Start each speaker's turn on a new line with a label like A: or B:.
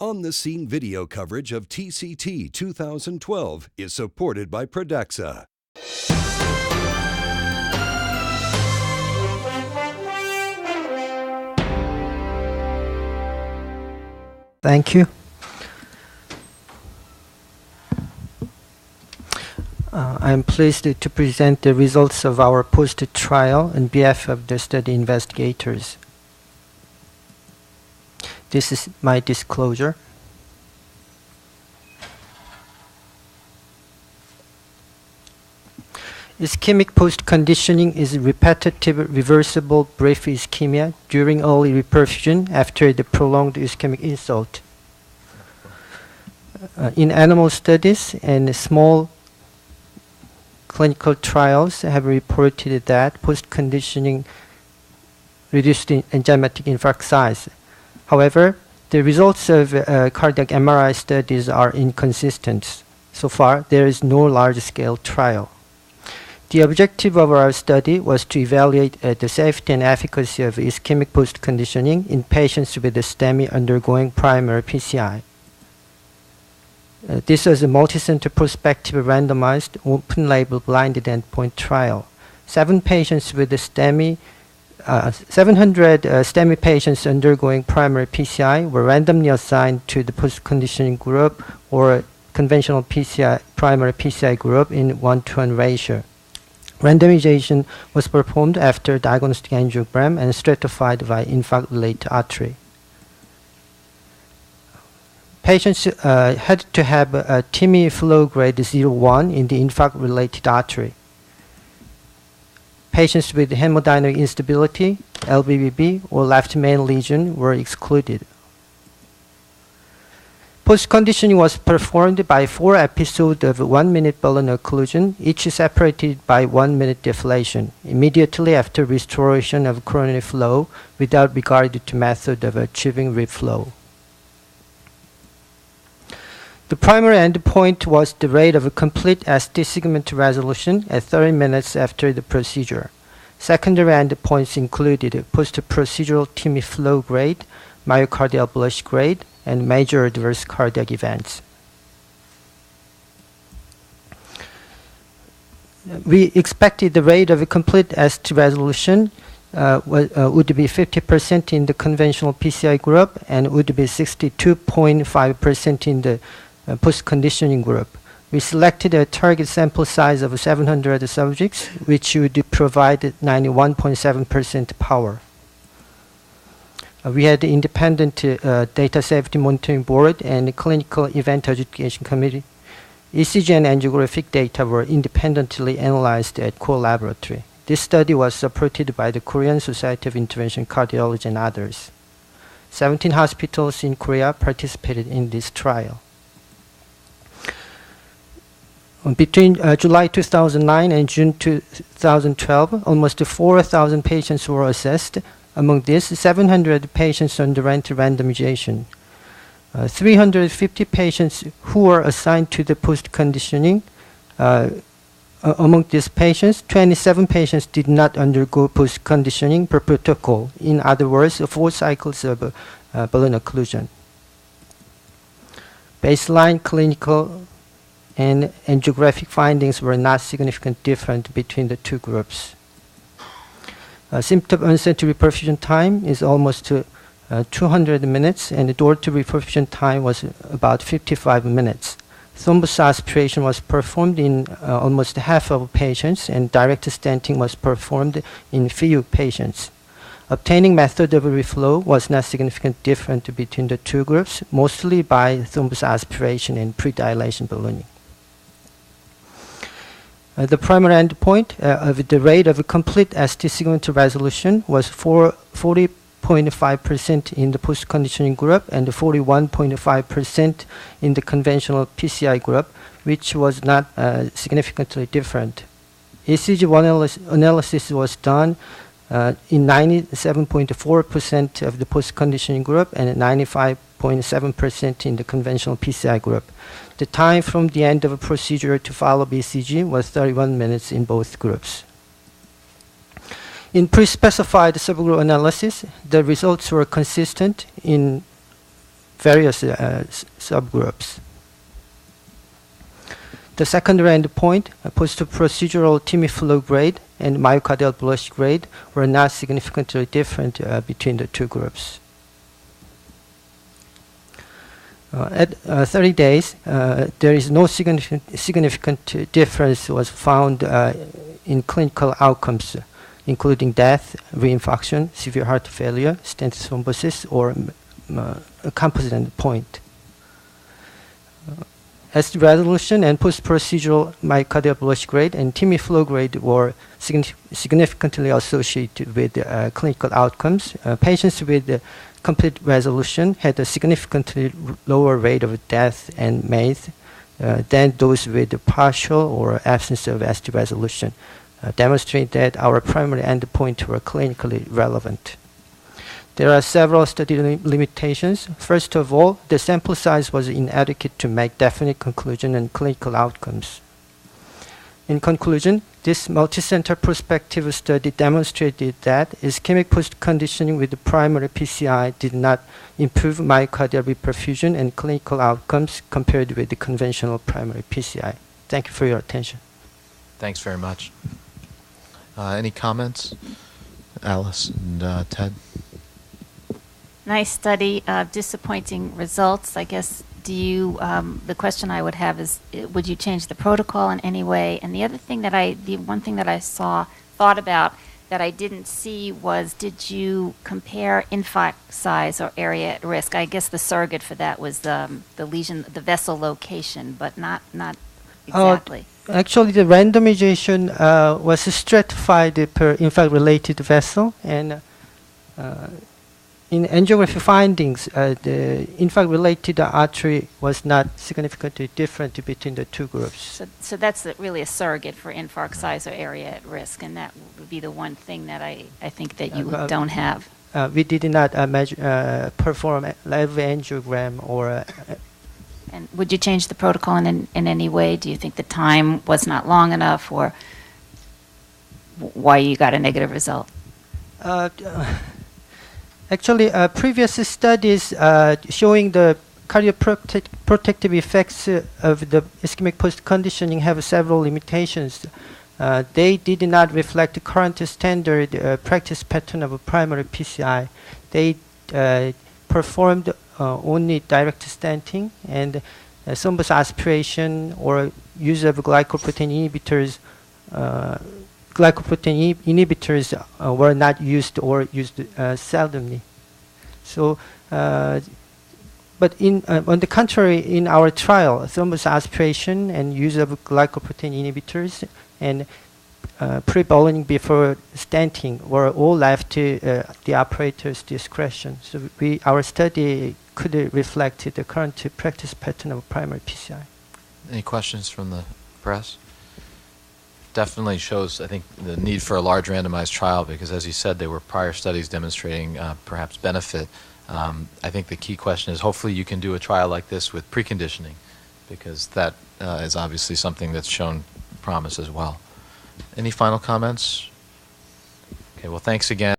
A: On-the-scene video coverage of TCT 2012 is supported by Prodexa.
B: Thank you. I am pleased to present the results of our post-trial on behalf of the study investigators. This is my disclosure. Ischemic post-conditioning is repetitive reversible brief ischemia during early reperfusion after the prolonged ischemic insult. In animal studies and small clinical trials have reported that post-conditioning reduced enzymatic infarct size. However, the results of cardiac MRI studies are inconsistent. So far, there is no large-scale trial. The objective of our study was to evaluate the safety and efficacy of ischemic post-conditioning in patients with a STEMI undergoing primary PCI. This was a multicenter prospective randomized open-label blinded endpoint trial. 700 STEMI patients undergoing primary PCI were randomly assigned to the post-conditioning group or conventional primary PCI group in 1:1 ratio. Randomization was performed after diagnostic angiogram and stratified by infarct-related artery. Patients had to have a TIMI flow grade 0-1 in the infarct-related artery. Patients with hemodynamic instability, LVBB, or left main lesion were excluded. Post-conditioning was performed by 4 episodes of 1-minute balloon occlusion, each separated by 1-minute deflation, immediately after restoration of coronary flow without regard to method of achieving reflow. The primary endpoint was the rate of complete ST segment resolution at 30 minutes after the procedure. Secondary endpoints included post-procedural TIMI flow grade, myocardial blush grade, and major adverse cardiac events. We expected the rate of complete ST resolution would be 50% in the conventional PCI group and would be 62.5% in the post-conditioning group. We selected a target sample size of 700 subjects, which would provide 91.7% power. We had the independent data safety monitoring board and clinical event adjudication committee. ECG and angiographic data were independently analyzed at core laboratory. This study was supported by the Korean Society of Interventional Cardiology and others. 17 hospitals in Korea participated in this trial. Between July 2009 and June 2012, almost 4,000 patients were assessed. Among these, 700 patients underwent randomization. 350 patients who were assigned to the post-conditioning. Among these patients, 27 patients did not undergo post-conditioning per protocol. In other words, 4 cycles of balloon occlusion. Baseline clinical and angiographic findings were not significantly different between the two groups. Symptom onset to reperfusion time is almost 200 minutes, and the door to reperfusion time was about 55 minutes. Thrombus aspiration was performed in almost half of patients, and direct stenting was performed in few patients. Obtaining method of reflow was not significantly different between the two groups, mostly by thrombus aspiration and predilation ballooning. The primary endpoint of the rate of complete ST segment resolution was 40.5% in the post-conditioning group and 41.5% in the conventional PCI group, which was not significantly different. ECG analysis was done in 97.4% of the post-conditioning group and 95.7% in the conventional PCI group. The time from the end of a procedure to follow-up ECG was 31 minutes in both groups. In pre-specified subgroup analysis, the results were consistent in various subgroups. The secondary endpoint, post-procedural TIMI flow grade and myocardial blush grade, were not significantly different between the two groups. At 30 days, there is no significant difference was found in clinical outcomes, including death, reinfarction, severe heart failure, stent thrombosis, or a composite endpoint. ST resolution and post-procedural myocardial blush grade and TIMI flow grade were significantly associated with clinical outcomes. Patients with complete resolution had a significantly lower rate of death and MACE than those with partial or absence of ST resolution, demonstrating that our primary endpoints were clinically relevant. There are several study limitations. First of all, the sample size was inadequate to make definite conclusion on clinical outcomes. In conclusion, this multicenter prospective study demonstrated that ischemic post-conditioning with the primary PCI did not improve myocardial reperfusion and clinical outcomes compared with the conventional primary PCI. Thank you for your attention.
C: Thanks very much. Any comments? Alice and Ted?
D: Nice study, disappointing results. I guess, the question I would have is, would you change the protocol in any way? And the one thing that I thought about that I didn't see was, did you compare infarct size or area at risk? I guess the surrogate for that was the lesion, the vessel location, but not exactly.
B: Actually, the randomization was stratified per infarct-related vessel, and in angiography findings, the infarct-related artery was not significantly different between the two groups.
D: So that's really a surrogate for infarct size or area at risk, and that would be the one thing that I think that you don't have.
B: We did not perform a live angiogram or.
D: And would you change the protocol in any way? Do you think the time was not long enough, or why you got a negative result?
B: Actually, previous studies showing the cardioprotective effects of the ischemic post-conditioning have several limitations. They did not reflect the current standard practice pattern of a primary PCI. They performed only direct stenting, and thrombus aspiration or use of glycoprotein inhibitors were not used or used seldomly. So, but on the contrary, in our trial, thrombus aspiration and use of glycoprotein inhibitors and pre-ballooning before stenting were all left to the operator's discretion. So our study could reflect the current practice pattern of primary PCI.
C: Any questions from the press? Definitely shows, I think, the need for a large randomized trial because, as you said, there were prior studies demonstrating perhaps benefit. I think the key question is hopefully you can do a trial like this with preconditioning because that is obviously something that's shown promise as well. Any final comments? Okay, well, thanks again.